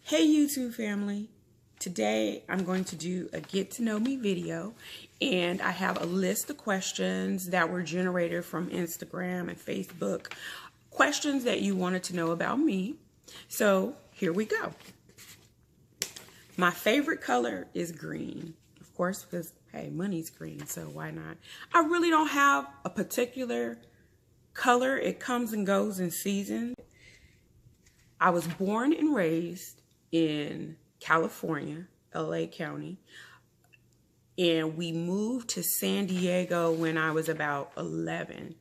Hey YouTube family, today I'm going to do a get to know me video, and I have a list of questions that were generated from Instagram and Facebook, questions that you wanted to know about me. So here we go. My favorite color is green, of course, because hey, money's green, so why not? I really don't have a particular color. It comes and goes in seasons. I was born and raised in California, LA County, and we moved to San Diego when I was about 11.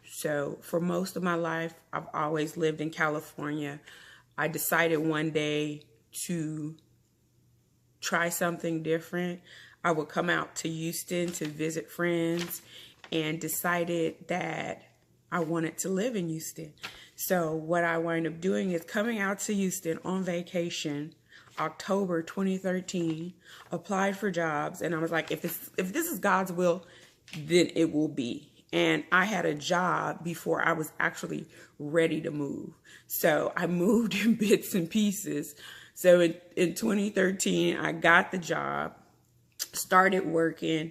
So for most of my life, I've always lived in California. I decided one day to try something different. I would come out to Houston to visit friends and decided that I wanted to live in Houston. So what I wound up doing is coming out to Houston on vacation, October 2013, applied for jobs, and I was like, if this is God's will, then it will be. And I had a job before I was actually ready to move. So I moved in bits and pieces. So in 2013, I got the job, started working,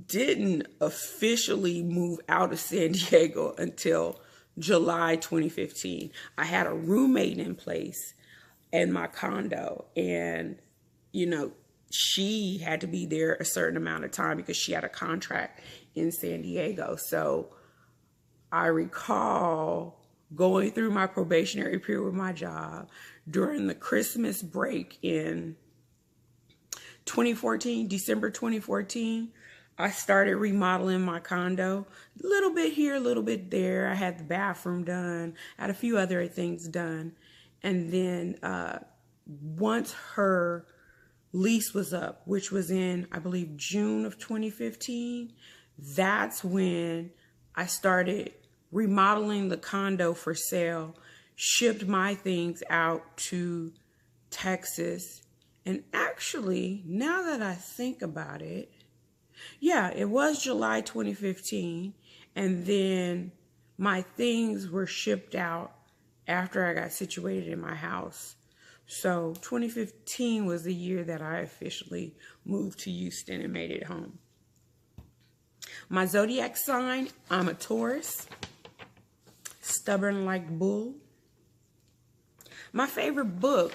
didn't officially move out of San Diego until July 2015. I had a roommate in place in my condo, and she had to be there a certain amount of time because she had a contract in San Diego. So I recall going through my probationary period with my job during the Christmas break in 2014, December 2014. I started remodeling my condo, a little bit here, a little bit there. I had the bathroom done, I had a few other things done. And then once her lease was up, which was in, I believe, June of 2015, that's when I started remodeling the condo for sale, shipped my things out to Texas. And actually, now that I think about it, yeah, it was July 2015, and then my things were shipped out after I got situated in my house. So 2015 was the year that I officially moved to Houston and made it home. My zodiac sign, I'm a Taurus, stubborn like bull. My favorite book,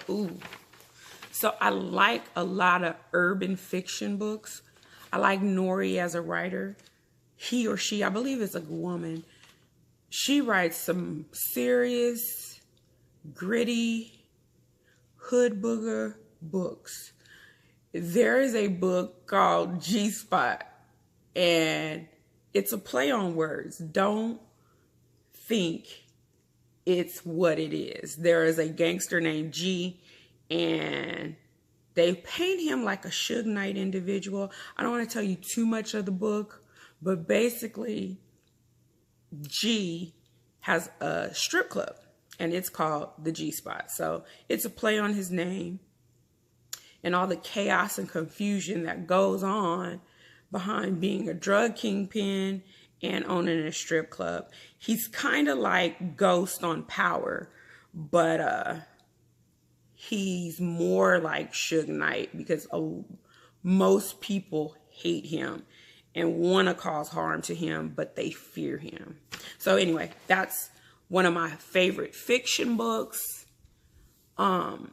so I like a lot of urban fiction books. I like Nori as a writer. He or she, I believe it's a woman. She writes some serious, gritty, hood booger books. There is a book called G-Spot, and it's a play on words. Don't think it's what it is. There is a gangster named G, and they paint him like a Suge Knight individual. I don't want to tell you too much of the book, but basically, G has a strip club, and it's called the G-Spot. So it's a play on his name and all the chaos and confusion that goes on behind being a drug kingpin and owning a strip club. He's kind of like Ghost on Power, but he's more like Suge Knight because most people hate him and want to cause harm to him, but they fear him. So anyway, that's one of my favorite fiction books. My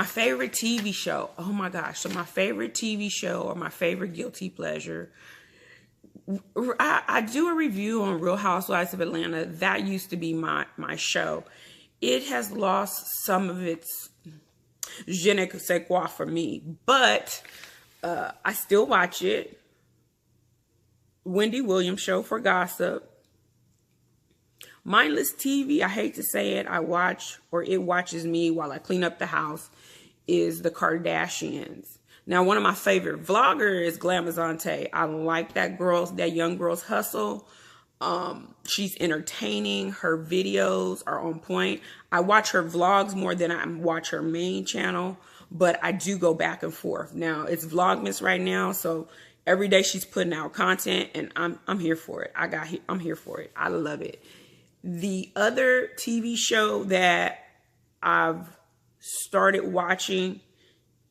favorite TV show, oh my gosh. So my favorite TV show or my favorite guilty pleasure, I do a review on Real Housewives of Atlanta. That used to be my show. It has lost some of its je ne sais quoi for me, but I still watch it. Wendy Williams show for gossip. Mindless TV, I hate to say it, I watch, or it watches me while I clean up the house, is the Kardashians. Now, one of my favorite vloggers is Glamazante. I like that young girl's hustle. She's entertaining. Her videos are on point. I watch her vlogs more than I watch her main channel, but I do go back and forth. Now, it's Vlogmas right now, so every day she's putting out content, and I'm here for it. I'm here for it. I love it. The other TV show that I've started watching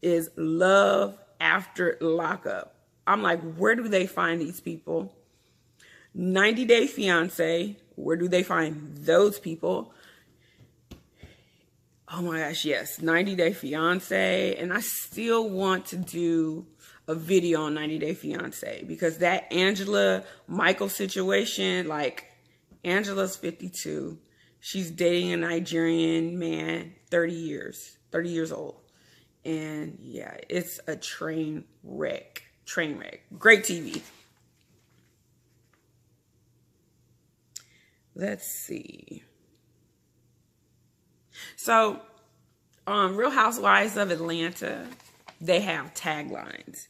is Love After Lockup. I'm like, where do they find these people? 90 Day Fiance, where do they find those people? Oh my gosh, yes, 90 Day Fiance. And I still want to do a video on 90 Day Fiance because that Angela Michael situation, like, Angela's 52. She's dating a Nigerian man, 30 years old. And yeah, it's a train wreck. Great TV. Let's see. So, Real Housewives of Atlanta, they have taglines.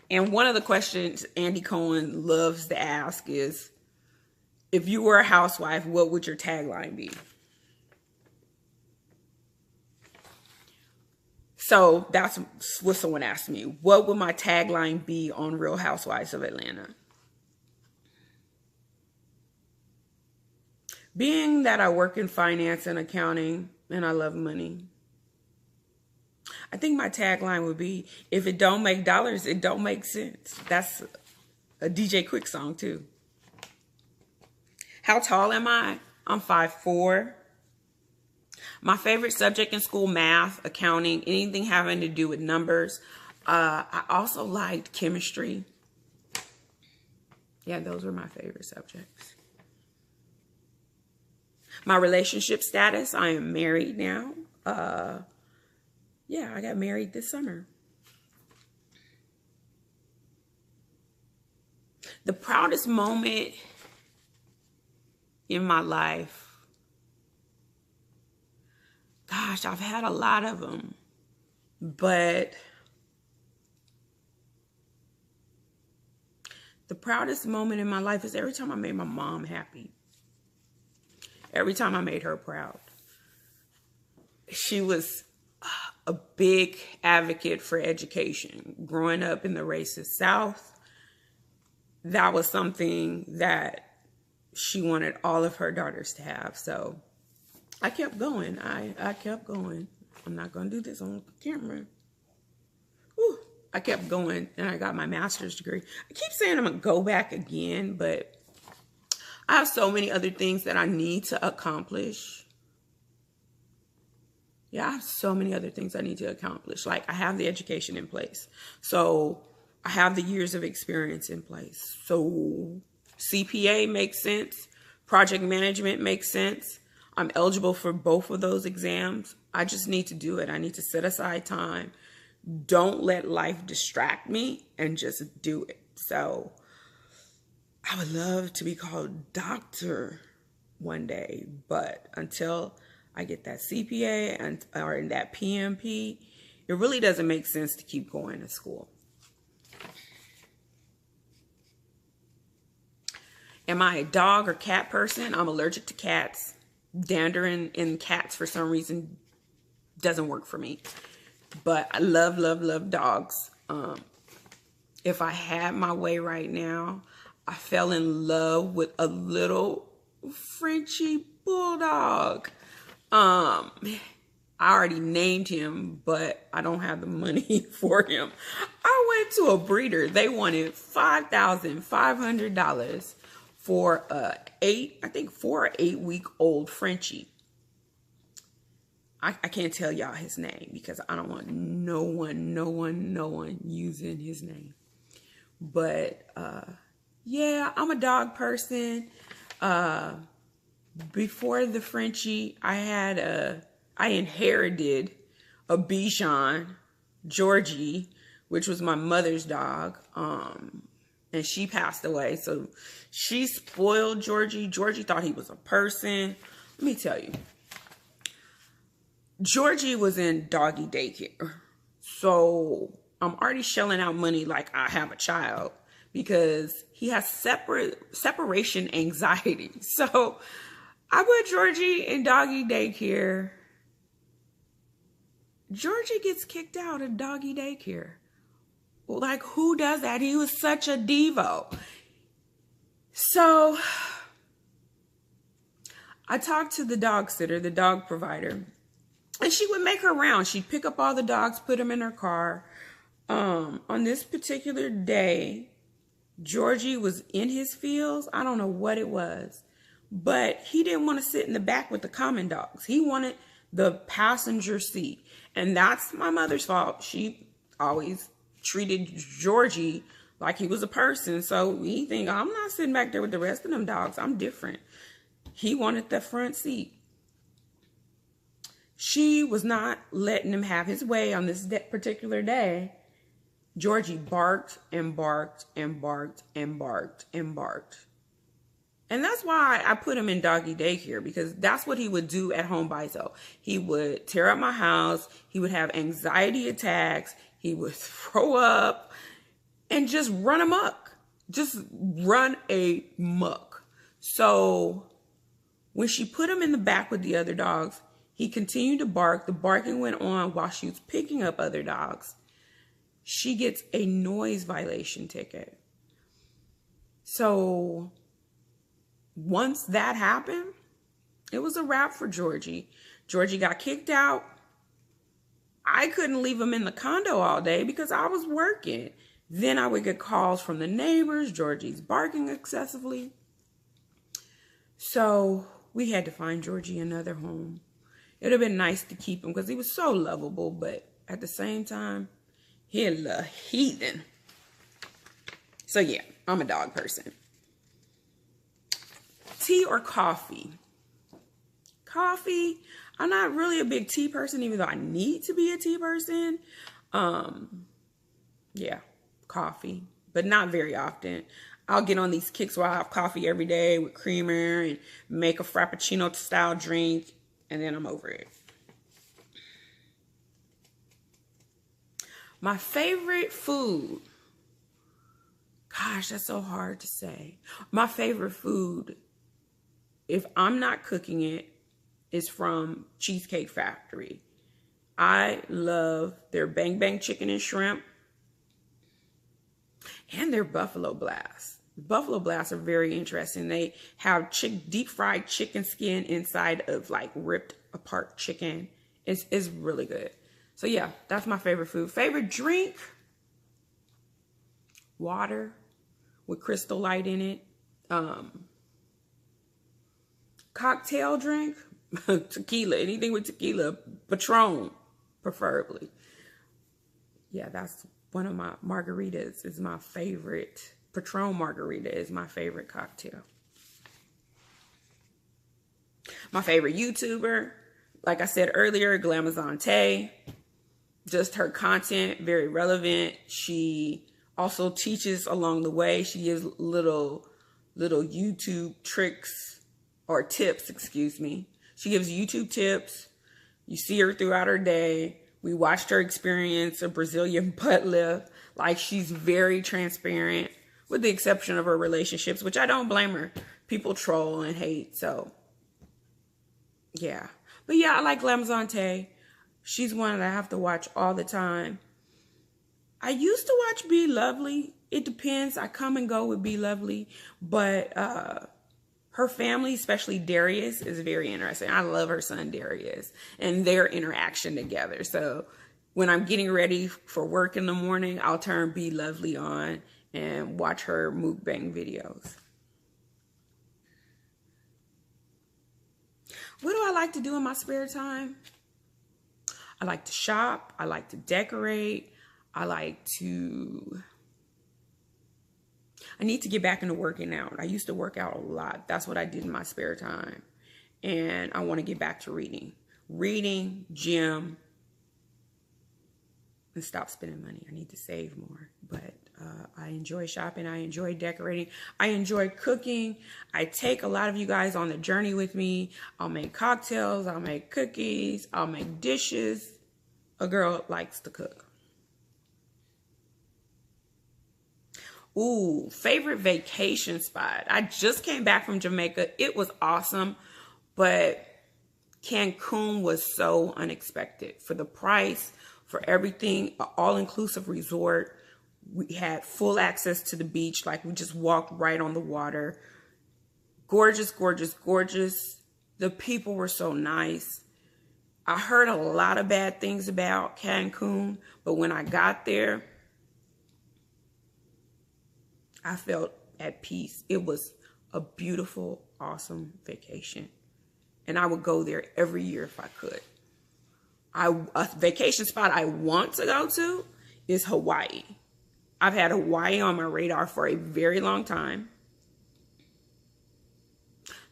And one of the questions Andy Cohen loves to ask is, if you were a housewife, what would your tagline be? So that's what someone asked me. What would my tagline be on Real Housewives of Atlanta? Being that I work in finance and accounting and I love money, I think my tagline would be, if it don't make dollars, it don't make sense. That's a DJ Quick song too. How tall am I? I'm 5'4". My favorite subject in school, math, accounting, anything having to do with numbers. I also liked chemistry. Yeah, those were my favorite subjects. My relationship status, I am married now. Yeah, I got married this summer. The proudest moment in my life, gosh, I've had a lot of them, but the proudest moment in my life is every time I made my mom happy. Every time I made her proud. She was a big advocate for education. Growing up in the racist South, that was something that she wanted all of her daughters to have. So I kept going. I kept going. I'm not going to do this on camera. Whew. I kept going and I got my master's degree. I keep saying I'm going to go back again, but I have so many other things that I need to accomplish. Yeah, I have so many other things I need to accomplish. Like, I have the education in place. So I have the years of experience in place. So CPA makes sense. Project management makes sense. I'm eligible for both of those exams. I just need to do it. I need to set aside time. Don't let life distract me and just do it. So I would love to be called doctor one day, but until I get that CPA or in that PMP, it really doesn't make sense to keep going to school. Am I a dog or cat person? I'm allergic to cats. Dander in cats for some reason doesn't work for me. But I love, love, love dogs. If I had my way right now, I fell in love with a little Frenchie bulldog. I already named him, but I don't have the money for him. I went to a breeder. They wanted $5,500 for a 4 or 8 week old Frenchie. I can't tell y'all his name because I don't want no one using his name. But yeah, I'm a dog person. Before the Frenchie, I inherited a Bichon, Georgie, which was my mother's dog. And she passed away. So she spoiled Georgie. Georgie thought he was a person. Let me tell you. Georgie was in doggy daycare. So I'm already shelling out money like I have a child because he has separation anxiety. So I put Georgie in doggy daycare. Georgie gets kicked out of doggy daycare. Like, who does that? He was such a divo. So I talked to the dog sitter, the dog provider, And she would make her rounds. She'd pick up all the dogs, put them in her car. On this particular day, Georgie was in his fields. I don't know what it was, but he didn't want to sit in the back with the common dogs. He wanted the passenger seat. And that's my mother's fault. She always treated Georgie like he was a person. So he think, I'm not sitting back there with the rest of them dogs. I'm different. He wanted the front seat. She was not letting him have his way on this particular day. Georgie barked and barked and barked and barked and barked. And that's why I put him in doggy daycare, because that's what he would do at home by himself. He would tear up my house. He would have anxiety attacks. He would throw up and just run amok. Just run amok. So when she put him in the back with the other dogs, he continued to bark. The barking went on while she was picking up other dogs. She gets a noise violation ticket. So once that happened, it was a wrap for Georgie. Georgie got kicked out. I couldn't leave him in the condo all day because I was working. Then I would get calls from the neighbors. Georgie's barking excessively. So we had to find Georgie another home. It would have been nice to keep him because he was so lovable, but at the same time, he a little heathen. So yeah, I'm a dog person. Tea or coffee? Coffee. I'm not really a big tea person, even though I need to be a tea person. Yeah, coffee, but not very often. I'll get on these kicks where I have coffee every day with creamer and make a Frappuccino style drink, and then I'm over it. My favorite food. Gosh, that's so hard to say. My favorite food, if I'm not cooking it, is from Cheesecake Factory. I love their Bang Bang chicken and shrimp and their Buffalo Blasts. Buffalo Blasts are very interesting. They have deep fried chicken skin inside of like ripped apart chicken. It's really good. So yeah, that's my favorite food. Favorite drink? Water with Crystal Light in it. Cocktail drink? Tequila. Anything with tequila. Patron, preferably. Yeah, that's one of my margaritas is my favorite. Patron margarita is my favorite cocktail. My favorite YouTuber, like I said earlier, Glamazon. Just her content, very relevant. She also teaches along the way. She gives little YouTube tricks or tips, excuse me. She gives YouTube tips. You see her throughout her day. We watched her experience a Brazilian butt lift. Like, she's very transparent, with the exception of her relationships, which I don't blame her. People troll and hate, so yeah. But yeah, I like Glamazon. She's one that I have to watch all the time. I used to watch Be Lovely. It depends. I come and go with Be Lovely. But her family, especially Darius, is very interesting. I love her son Darius and their interaction together. So when I'm getting ready for work in the morning, I'll turn Be Lovely on and watch her mukbang videos. What do I like to do in my spare time? I like to shop. I like to decorate. I need to get back into working out. I used to work out a lot. That's what I did in my spare time. And I want to get back to reading. Reading, gym, and stop spending money. I need to save more. But I enjoy shopping. I enjoy decorating. I enjoy cooking. I take a lot of you guys on the journey with me. I'll make cocktails. I'll make cookies. I'll make dishes. A girl likes to cook. Ooh, favorite vacation spot. I just came back from Jamaica. It was awesome, but Cancun was so unexpected. For the price, for everything, an all-inclusive resort. We had full access to the beach. Like, we just walked right on the water. Gorgeous, gorgeous, gorgeous. The people were so nice. I heard a lot of bad things about Cancun, but when I got there, I felt at peace. It was a beautiful, awesome vacation. And I would go there every year if I could. A vacation spot I want to go to is Hawaii. I've had Hawaii on my radar for a very long time.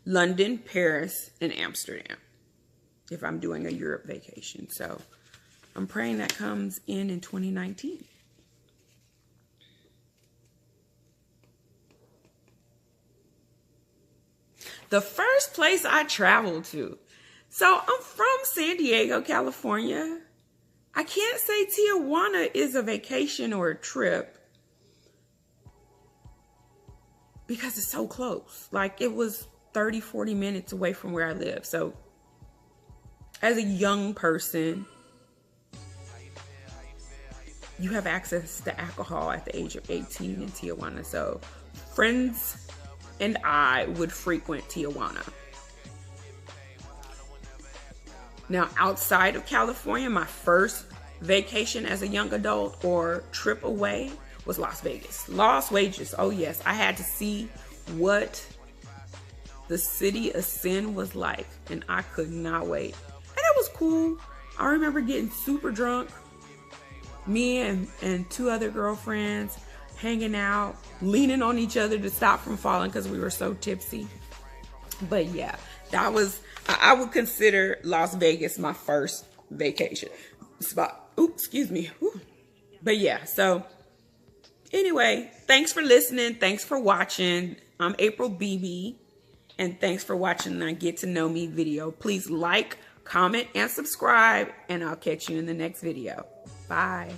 London, Paris, and Amsterdam, if I'm doing a Europe vacation. So I'm praying that comes in 2019. The first place I traveled to. So I'm from San Diego, California. I can't say Tijuana is a vacation or a trip because it's so close. Like, it was 30, 40 minutes away from where I live. So as a young person, you have access to alcohol at the age of 18 in Tijuana. So friends and I would frequent Tijuana. Now, outside of California, my first vacation as a young adult or trip away was Las Vegas. Las Vegas, oh yes, I had to see what the city of sin was like, and I could not wait. And it was cool. I remember getting super drunk. Me and two other girlfriends hanging out, leaning on each other to stop from falling because we were so tipsy. But yeah, that was, I would consider Las Vegas my first vacation spot. Ooh, excuse me. Ooh. But yeah, so anyway, thanks for listening. Thanks for watching. I'm April BB, and thanks for watching the Get to Know Me video. Please like, comment, and subscribe, and I'll catch you in the next video. Bye.